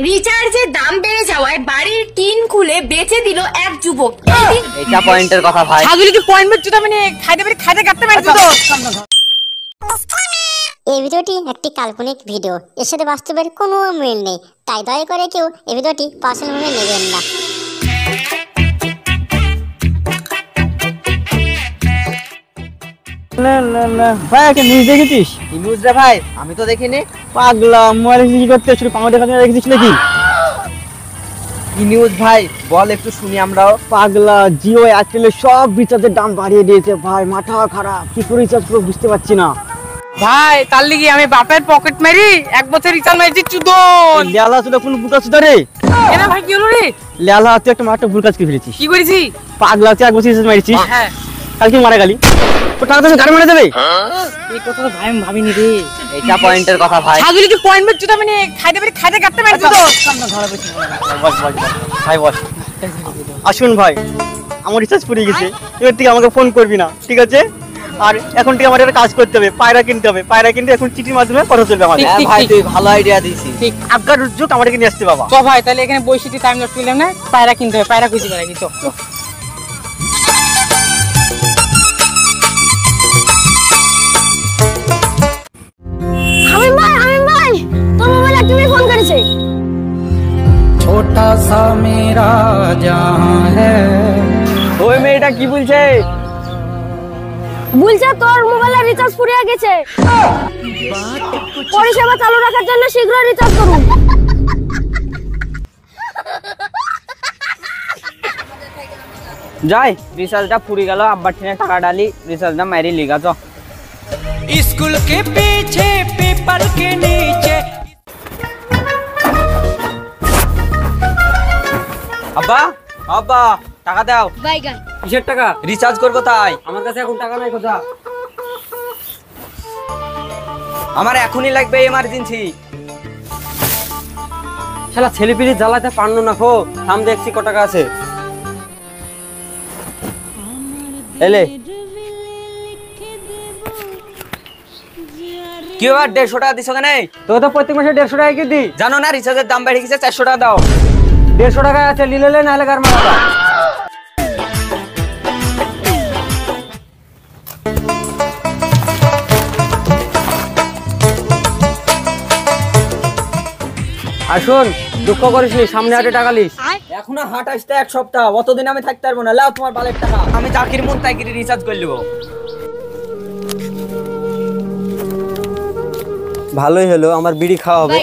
রিচার্জের দাম বেড়ে যাওয়ায় বাড়ির টিন খুলে বেচে দিল এক যুবক। এটা পয়েন্টের কথা ভাই। ছাগলি কি পয়েন্ট বেচছো মানে খাইতে পারি খাইতে কাটতে পারছো তো। এই ভিডিওটি একটি কাল্পনিক ভিডিও, এর সাথে বাস্তবের কোনো মিল নেই, তাই দয়া করে কেউ এই ভিডিওটি পার্সোনাল ভাবে নেবেন না। ভাই একটা নিউজ দেখেছিস? নিউজ রে ভাই, আমি তো দেখিনি। পাগলা মোবাইলে কি করতে ছিল? পাঙা দেখা রেখেছিস নাকি? কি নিউজ ভাই বল, একটু শুনি আমরাও। পাগলা জিও এয়ারটেল সব রিচার্জের দাম বাড়িয়ে দিয়েছে ভাই, মাথা খারাপ, কি করে রিচার্জ করব বুঝতে পারছি না ভাই। তার লাগি আমি বাপের পকেট মারি এক বছর রিচার্জ মারছি চুদন। লেলা তো কোন ভুল কাজ রে? কেন ভাই কি হলো রে? লেলা তুই একটা মাত্র ভুল কাজ করে ফেলেছিস। কি করেছি? পাগলা তুই এক বছর রিচার্জ মারছিস। হ্যাঁ, কালকে মারা গেলি, তো টাকা তো গাড়ি মারা যাবে। এই কথা তো ভাই আমি ভাবিনি রে। এটা পয়েন্টের কথা ভাই। ছাগলি কি পয়েন্ট বেচছো মানে খাইতে পারি খাইতে কাটতে পারছো তো। বস বস ভাই বস। আসুন ভাই, আমার রিচার্জ পুড়ে গেছে, এবার থেকে আমাকে ফোন করবি না, ঠিক আছে? আর এখন থেকে আমার একটা কাজ করতে হবে, পায়রা কিনতে হবে। পায়রা কিনতে এখন চিঠির মাধ্যমে কথা চলবে আমাদের। হ্যাঁ ভাই, তুই ভালো আইডিয়া দিছিস। ঠিক, আজ্ঞা রুজুক আমাদেরকে নিয়ে আসতে বাবা। তো ভাই তাহলে এখানে বইসিটি টাইম নষ্ট করলাম না, পায়রা কিনতে হবে, পায়রা খুঁজে বেড়াই তো। আমিন ভাই তোর মোবাইলে তুমি ফোন করেছে। छोटा सा मेरा जहां है। ওই মেয়েটা কি বলছে? বলছে তোর মোবাইলে রিচার্জ ফুরিয়ে গেছে, পরিষেবা চালু রাখার জন্য শীঘ্র রিচার্জ করুন। যাই রিচার্জটা ফুরিয়ে গেল, আব্বার ঠিনে টাকা ডালি, রিচার্জটা মারি লিগা তো। स्कूल के पीछे पीपल के नीचे। আব্বা আব্বা টাকা দাও। বাইগান কিসের টাকা? রিচার্জ করবো তাই। আমার কাছে এখন টাকা নাই। কোথা? আমার এখনই লাগবে, এমার্জেন্সি। শালা ছেলেপিলি জ্বালাতে পারলো না খো। থাম দেখছি ক টাকা আছে। এলে কি ব্যাপার, 150 টাকা দিছো কেন? তো তো প্রত্যেক মাসে 150 টাকা কি দি? জানো না রিচার্জের দাম বেড়ে গেছে, 400 টাকা দাও। 150 টাকা আছে, লিলে নাহলে কার মারা। আসুন, দুঃখ করিস নি, সামনে হাটে টাকা লিস। এখনো হাট আসতে 1 সপ্তাহ, অতদিন আমি থাকতে পারবো না। লাও তোমার বালের টাকা, আমি চাকরির মন তাই করে রিচার্জ করে নেবো। ভালোই হলো, আমার বিড়ি খাওয়া হবে।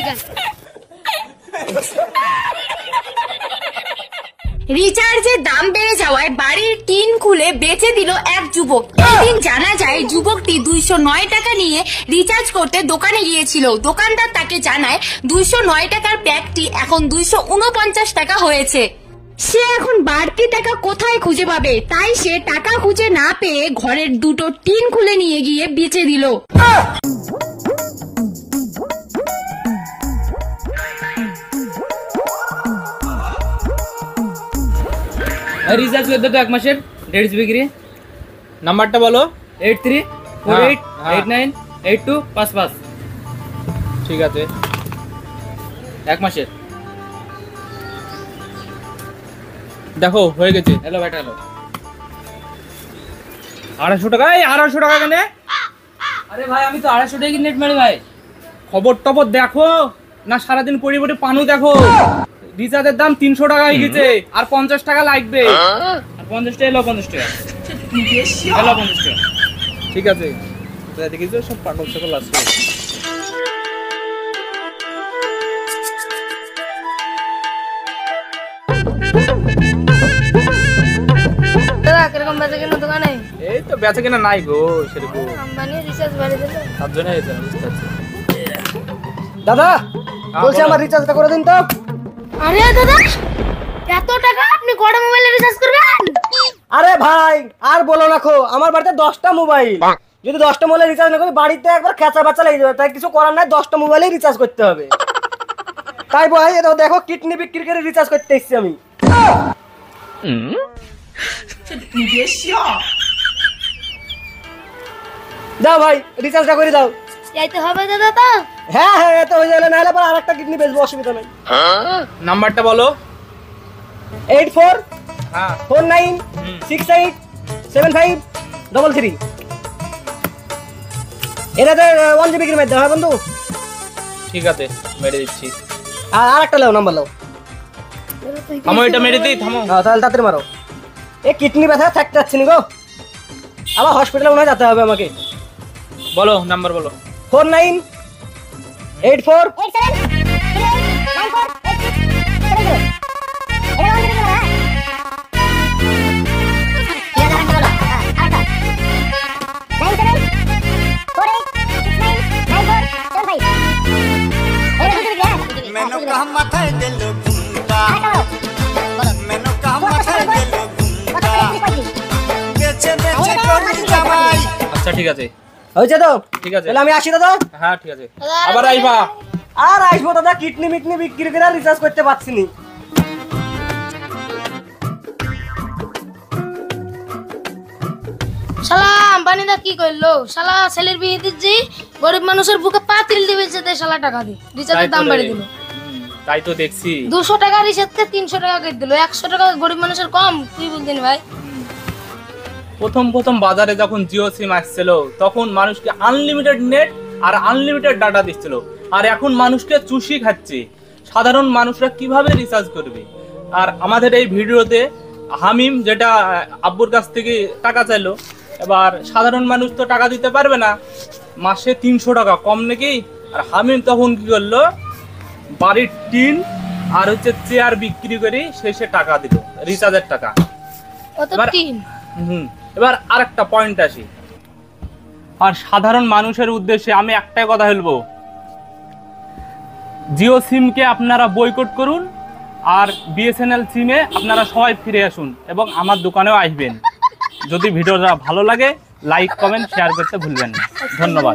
রিচার্জের দাম বেড়ে যাওয়ায় বাড়ির টিন খুলে বেচে দিল এক যুবক। এদিন জানা যায় যুবকটি 209 টাকা নিয়ে রিচার্জ করতে দোকানে গিয়েছিল। দোকানদার তাকে জানায় 209 টাকার প্যাকটি এখন 249 টাকা হয়েছে। সে এখন বাড়তি টাকা কোথায় খুঁজে পাবে, তাই সে টাকা খুঁজে না পেয়ে ঘরের দুটো টিন খুলে নিয়ে গিয়ে বেচে দিল। রিচার্জ করে দে তো এক মাসের 1.5 জিবি করে। নাম্বারটা বলো। 8348898255। ঠিক আছে, এক মাসের। দেখো হয়ে গেছে। হ্যালো ভাই, হ্যালো। 250 টাকা? এই 250 টাকা কেন? আরে ভাই আমি তো 250 টাকা নেট মারি ভাই। খবর টবর দেখো না, সারাদিন পরিবর্তে পানু দেখো। রিচার্জের দাম 300 টাকা হয়ে গেছে, আর 50 টাকা লাগবে। আর 50 টাকা এলো, 50 টাকা এলো, 50 টাকা। ঠিক আছে, দেখিস সব পাগল সকল আসছে। দাদা কিরকম বেচা কেনা দোকানে? এই তো বেচা কেনা নাই গো সেরকম। মানে রিচার্জ বাড়িয়ে দিল, তার জন্য হয়েছে না, বুঝতে পারছি। দাদা বলছি আমার রিচার্জটা করে দিন তো। আরে দাদা এত টাকা আপনি কটা মোবাইলে রিচার্জ করবেন? আরে ভাই আর বলো না খো, আমার বাড়িতে 10টা মোবাইল। যদি 10টা মোবাইলে রিচার্জ না করি বাড়িতে একবার খেচা বাচ্চা লেগে যাবে, তাই কিছু করার নাই, 10টা মোবাইলেই রিচার্জ করতে হবে। তাই ভাই এটা দেখো, কিডনি বিক্রি করে রিচার্জ করতে এসেছি আমি। যাও ভাই রিচার্জটা করে দাও। যাইতে হবে দাদা তো? হ্যাঁ হ্যাঁ, এত হয়ে গেলে নাহলে পর আরেকটা কিডনি বেচবো, অসুবিধা নাই। নাম্বারটা বলো। 8449687533। এটাতে 1 GB মেরে দাও, হ্যাঁ বন্ধু? ঠিক আছে, মেরে দিচ্ছি। আর আরেকটা নাও, নাম্বার নাও। থামো, এটা মেরে দিই, থামো। হ্যাঁ তাহলে তাড়াতাড়ি মারো। এই কিডনি ব্যথা থাকতে যাচ্ছি না গো, আবার হসপিটালে মনে হয় যেতে হবে আমাকে। বলো নাম্বার বলো। 4984 আচ্ছা ঠিক আছে, হয়েছে তো? ঠিক আছে। তাহলে আমি আসি দাদা। হ্যাঁ ঠিক আছে, আবার আইবা। আর আসবো দাদা, কিডনি মিটনি বিক্রি করে রিচার্জ করতে পারছি না। শালা আম্বানিদা কি করলো? শালা ছেলের বিয়ে দিচ্ছি, গরিব মানুষের বুকে পাতিল দিবে যেতে শালা টাকা দিয়ে রিচার্জের দাম বাড়িয়ে দিল। তাই তো দেখছি, 200 টাকা রিচার্জে 300 টাকা করে দিল। 100 টাকা গরিব মানুষের কম? তুই বলতেন ভাই। প্রথম প্রথম বাজারে যখন জিও সিম আসছিল তখন মানুষকে আনলিমিটেড নেট আর আনলিমিটেড ডাটা দিচ্ছিল, আর এখন মানুষকে চুষি খাচ্ছে। সাধারণ মানুষরা কিভাবে রিচার্জ করবে? আর আমাদের এই ভিডিওতে হামিম যেটা আব্বুর কাছ থেকে টাকা চাইলো, এবার সাধারণ মানুষ তো টাকা দিতে পারবে না, মাসে 300 টাকা কম নাকি। আর হামিম তখন কি করলো, বাড়ির টিন আর হচ্ছে চেয়ার বিক্রি করে শেষে টাকা দিল, রিচার্জের টাকা। কত টিন? এবার আরেকটা পয়েন্ট আসি, আর সাধারণ মানুষের উদ্দেশ্যে আমি একটাই কথা বলবো, জিও সিমকে আপনারা বয়কট করুন, আর বিএসএনএল সিমে আপনারা সবাই ফিরে আসুন এবং আমার দোকানেও আসবেন। যদি ভিডিওটা ভালো লাগে লাইক কমেন্ট শেয়ার করতে ভুলবেন না। ধন্যবাদ।